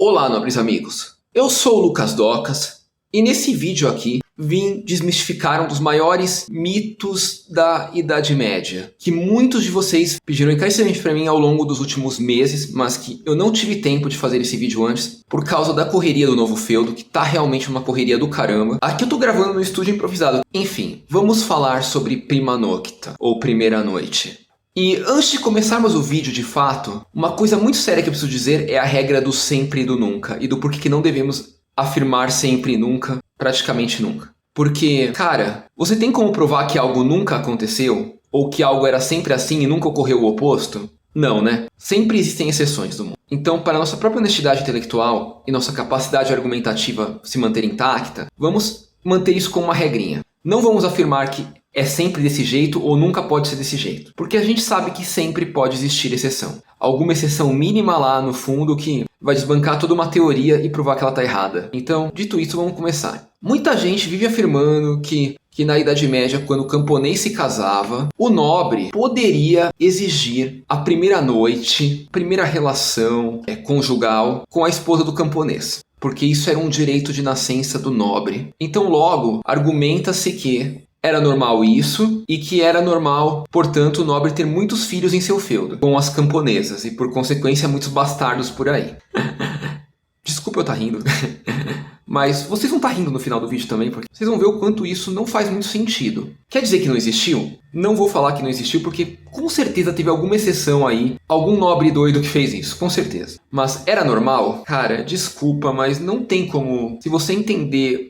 Olá, nobres amigos. Eu sou o Lucas Docas e nesse vídeo aqui vim desmistificar um dos maiores mitos da Idade Média, que muitos de vocês pediram encarecidamente para mim ao longo dos últimos meses, mas que eu não tive tempo de fazer esse vídeo antes por causa da correria do novo feudo, que tá realmente uma correria do caramba. Aqui eu tô gravando no estúdio improvisado. Enfim, vamos falar sobre Prima Nocta, ou Primeira Noite. E antes de começarmos o vídeo de fato, uma coisa muito séria que eu preciso dizer é a regra do sempre e do nunca, e do porquê que não devemos afirmar sempre e nunca, praticamente nunca. Porque, cara, você tem como provar que algo nunca aconteceu? Ou que algo era sempre assim e nunca ocorreu o oposto? Não, né? Sempre existem exceções do mundo. Então, para nossa própria honestidade intelectual e nossa capacidade argumentativa se manter intacta, vamos manter isso como uma regrinha. Não vamos afirmar que é sempre desse jeito ou nunca pode ser desse jeito. Porque a gente sabe que sempre pode existir exceção. Alguma exceção mínima lá no fundo que vai desbancar toda uma teoria e provar que ela está errada. Então, dito isso, vamos começar. Muita gente vive afirmando que na Idade Média, quando o camponês se casava, o nobre poderia exigir a primeira noite, primeira relação conjugal com a esposa do camponês. Porque isso era um direito de nascença do nobre. Então, logo, argumenta-se que era normal isso, e que era normal, portanto, o nobre ter muitos filhos em seu feudo, com as camponesas, e por consequência muitos bastardos por aí. Desculpa eu estar rindo, mas vocês vão estar rindo no final do vídeo também, porque vocês vão ver o quanto isso não faz muito sentido. Quer dizer que não existiu? Não vou falar que não existiu, porque com certeza teve alguma exceção aí, algum nobre doido que fez isso, com certeza. Mas era normal? Cara, desculpa, mas não tem como, se você entender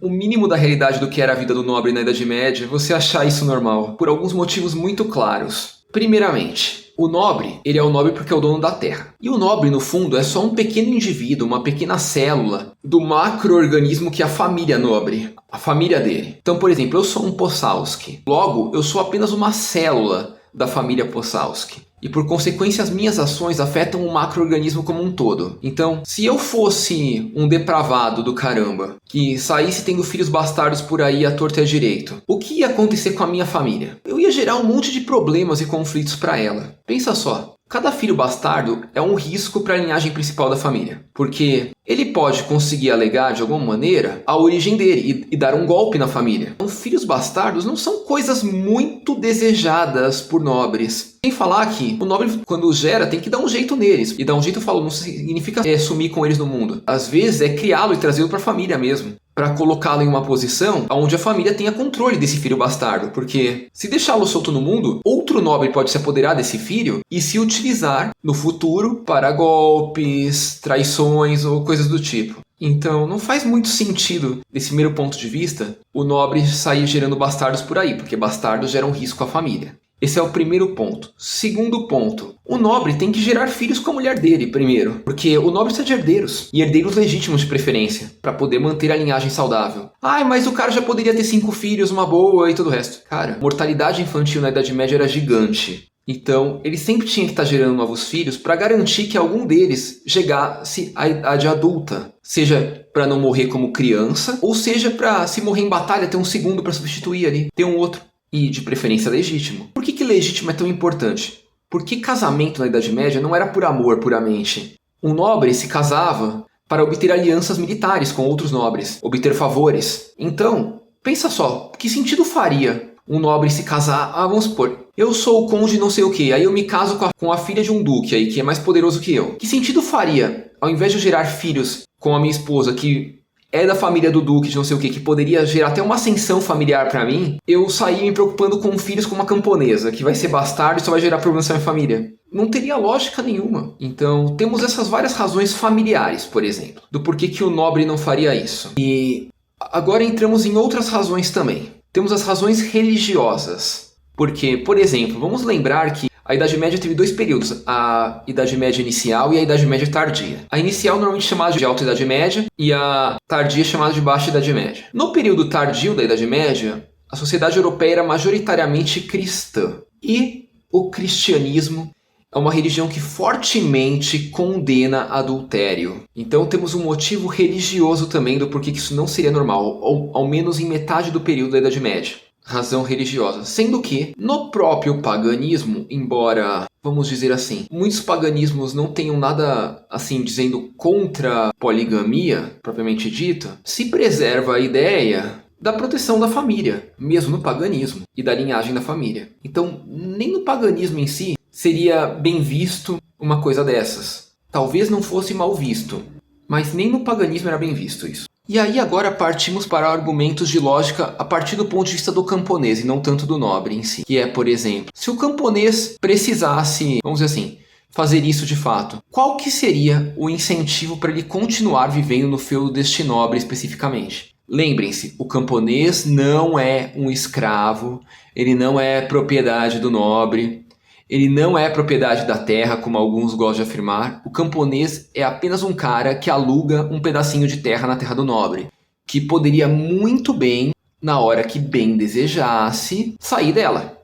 o mínimo da realidade do que era a vida do nobre na Idade Média, você achar isso normal, por alguns motivos muito claros. Primeiramente, o nobre, ele é o nobre porque é o dono da terra. E o nobre, no fundo, é só um pequeno indivíduo, uma pequena célula do macro-organismo que é a família nobre, a família dele. Então, por exemplo, eu sou um Possalski. Logo, eu sou apenas uma célula da família Possalski. E por consequência as minhas ações afetam o macro-organismo como um todo. Então, se eu fosse um depravado do caramba, que saísse tendo filhos bastardos por aí à torta e à direito, o que ia acontecer com a minha família? Eu ia gerar um monte de problemas e conflitos para ela. Pensa só. Cada filho bastardo é um risco para a linhagem principal da família, porque ele pode conseguir alegar de alguma maneira a origem dele e dar um golpe na família. Então, filhos bastardos não são coisas muito desejadas por nobres. Sem falar que o nobre, quando gera, tem que dar um jeito neles. E dar um jeito, eu falo, não significa sumir com eles no mundo. Às vezes é criá-lo e trazê-lo para a família mesmo, para colocá-lo em uma posição onde a família tenha controle desse filho bastardo. Porque se deixá-lo solto no mundo, outro nobre pode se apoderar desse filho e se utilizar no futuro para golpes, traições ou coisas do tipo. Então não faz muito sentido, desse primeiro ponto de vista, o nobre sair gerando bastardos por aí, porque bastardos geram risco à família. Esse é o primeiro ponto. Segundo ponto, o nobre tem que gerar filhos com a mulher dele primeiro, porque o nobre precisa de herdeiros, e herdeiros legítimos de preferência, para poder manter a linhagem saudável. Ai, mas o cara já poderia ter 5 filhos, uma boa e tudo o resto. Cara, a mortalidade infantil na Idade Média era gigante. Então, ele sempre tinha que estar gerando novos filhos para garantir que algum deles chegasse à idade adulta. Seja para não morrer como criança, ou seja para, se morrer em batalha, ter um segundo para substituir ali, ter um outro. E de preferência legítimo. Por que legítimo é tão importante? Porque casamento na Idade Média não era por amor puramente. Um nobre se casava para obter alianças militares com outros nobres, obter favores. Então, pensa só, que sentido faria um nobre se casar? Vamos supor, eu sou o conde não sei o que, aí eu me caso com a filha de um duque aí, que é mais poderoso que eu. Que sentido faria, ao invés de eu gerar filhos com a minha esposa, que é da família do duque de não sei o que poderia gerar até uma ascensão familiar pra mim, eu sair me preocupando com filhos com uma camponesa, que vai ser bastardo e só vai gerar problemas na minha família? Não teria lógica nenhuma. Então, temos essas várias razões familiares, por exemplo, do porquê que o nobre não faria isso. E agora entramos em outras razões também. Temos as razões religiosas. Porque, por exemplo, vamos lembrar que a Idade Média teve 2 períodos, a Idade Média Inicial e a Idade Média Tardia. A Inicial normalmente é chamada de Alta Idade Média e a Tardia é chamada de Baixa Idade Média. No período tardio da Idade Média, a sociedade europeia era majoritariamente cristã. E o cristianismo é uma religião que fortemente condena adultério. Então temos um motivo religioso também do porquê que isso não seria normal, ao menos em metade do período da Idade Média. razão religiosa. Sendo que, no próprio paganismo, embora, vamos dizer assim, muitos paganismos não tenham nada, assim, dizendo contra a poligamia, propriamente dita, se preserva a ideia da proteção da família, mesmo no paganismo, e da linhagem da família. Então, nem no paganismo em si seria bem visto uma coisa dessas. Talvez não fosse mal visto, mas nem no paganismo era bem visto isso. E aí agora partimos para argumentos de lógica a partir do ponto de vista do camponês e não tanto do nobre em si. Que é, por exemplo, se o camponês precisasse, vamos dizer assim, fazer isso de fato, qual que seria o incentivo para ele continuar vivendo no feudo deste nobre especificamente? Lembrem-se, o camponês não é um escravo, ele não é propriedade do nobre, ele não é propriedade da terra, como alguns gostam de afirmar. O camponês é apenas um cara que aluga um pedacinho de terra na terra do nobre, que poderia muito bem, na hora que bem desejasse, sair dela.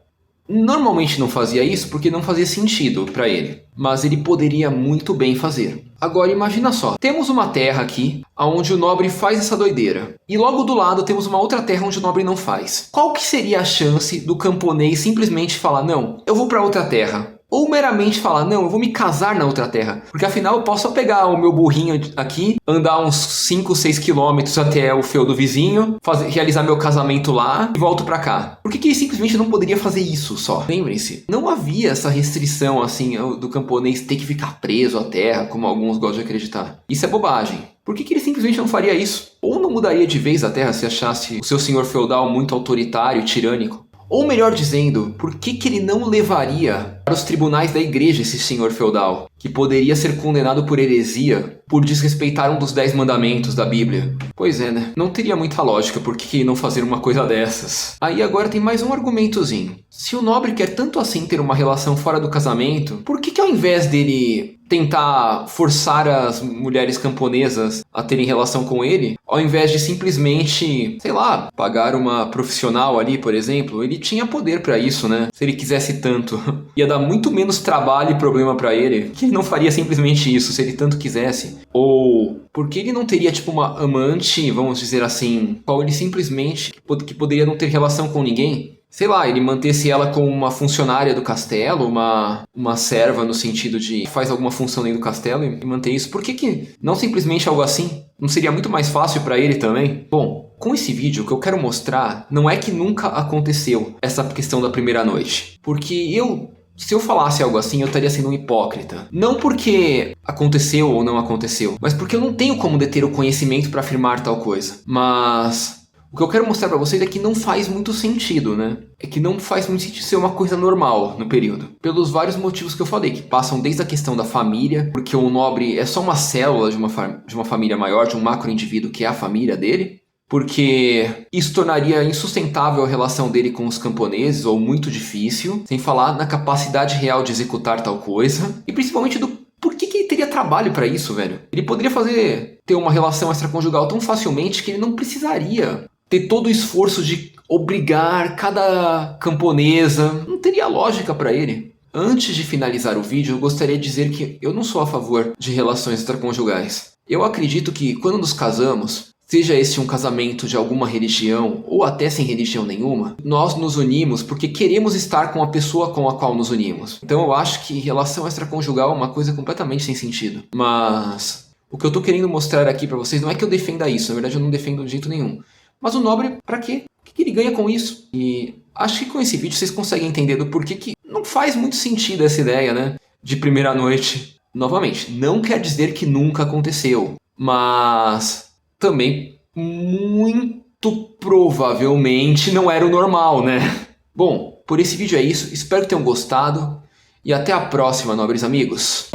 Normalmente não fazia isso porque não fazia sentido para ele, mas ele poderia muito bem fazer. Agora imagina só, temos uma terra aqui onde o nobre faz essa doideira, e logo do lado temos uma outra terra onde o nobre não faz. Qual que seria a chance do camponês simplesmente falar, não, eu vou para outra terra? Ou meramente falar, não, eu vou me casar na outra terra. Porque afinal eu posso só pegar o meu burrinho aqui, andar uns 5, 6 quilômetros até o feudo vizinho, realizar meu casamento lá e volto pra cá. Por que ele simplesmente não poderia fazer isso só? Lembrem-se, não havia essa restrição assim do camponês ter que ficar preso à terra, como alguns gostam de acreditar. Isso é bobagem. Por que ele simplesmente não faria isso? Ou não mudaria de vez a terra se achasse o seu senhor feudal muito autoritário e tirânico? Ou melhor dizendo, por que ele não levaria para os tribunais da igreja esse senhor feudal, que poderia ser condenado por heresia, por desrespeitar um dos 10 mandamentos da Bíblia? Pois é, né? Não teria muita lógica por que não fazer uma coisa dessas. Aí agora tem mais um argumentozinho. Se o nobre quer tanto assim ter uma relação fora do casamento, por que ao invés dele tentar forçar as mulheres camponesas a terem relação com ele, ao invés de simplesmente, sei lá, pagar uma profissional ali, por exemplo, ele tinha poder pra isso, né? Se ele quisesse tanto. Ia dar muito menos trabalho e problema pra ele, que ele não faria simplesmente isso, se ele tanto quisesse. Ou porque ele não teria, tipo, uma amante, vamos dizer assim, qual ele simplesmente, que poderia não ter relação com ninguém? Sei lá, ele mantesse ela como uma funcionária do castelo, uma serva no sentido de faz alguma função dentro do castelo e manter isso. Por que não simplesmente algo assim? Não seria muito mais fácil para ele também? Bom, com esse vídeo o que eu quero mostrar não é que nunca aconteceu essa questão da primeira noite. Porque se eu falasse algo assim, eu estaria sendo um hipócrita. Não porque aconteceu ou não aconteceu, mas porque eu não tenho como deter o conhecimento para afirmar tal coisa. Mas o que eu quero mostrar pra vocês é que não faz muito sentido, né? É que não faz muito sentido ser uma coisa normal no período. Pelos vários motivos que eu falei, que passam desde a questão da família, porque o nobre é só uma célula de uma família maior, de um macro-indivíduo que é a família dele. Porque isso tornaria insustentável a relação dele com os camponeses, ou muito difícil, sem falar na capacidade real de executar tal coisa. E principalmente por que ele teria trabalho pra isso, velho? Ele poderia ter uma relação extraconjugal tão facilmente que ele não precisaria ter todo o esforço de obrigar cada camponesa. Não teria lógica pra ele. Antes de finalizar o vídeo, eu gostaria de dizer que eu não sou a favor de relações extraconjugais. Eu acredito que quando nos casamos, seja esse um casamento de alguma religião ou até sem religião nenhuma, nós nos unimos porque queremos estar com a pessoa com a qual nos unimos. Então eu acho que relação extraconjugal é uma coisa completamente sem sentido. Mas o que eu tô querendo mostrar aqui pra vocês não é que eu defenda isso, na verdade eu não defendo de jeito nenhum. Mas o nobre, pra quê? O que ele ganha com isso? E acho que com esse vídeo vocês conseguem entender do porquê que não faz muito sentido essa ideia, né? De primeira noite. Novamente, não quer dizer que nunca aconteceu, mas também muito provavelmente não era o normal, né? Bom, por esse vídeo é isso. Espero que tenham gostado e até a próxima, nobres amigos.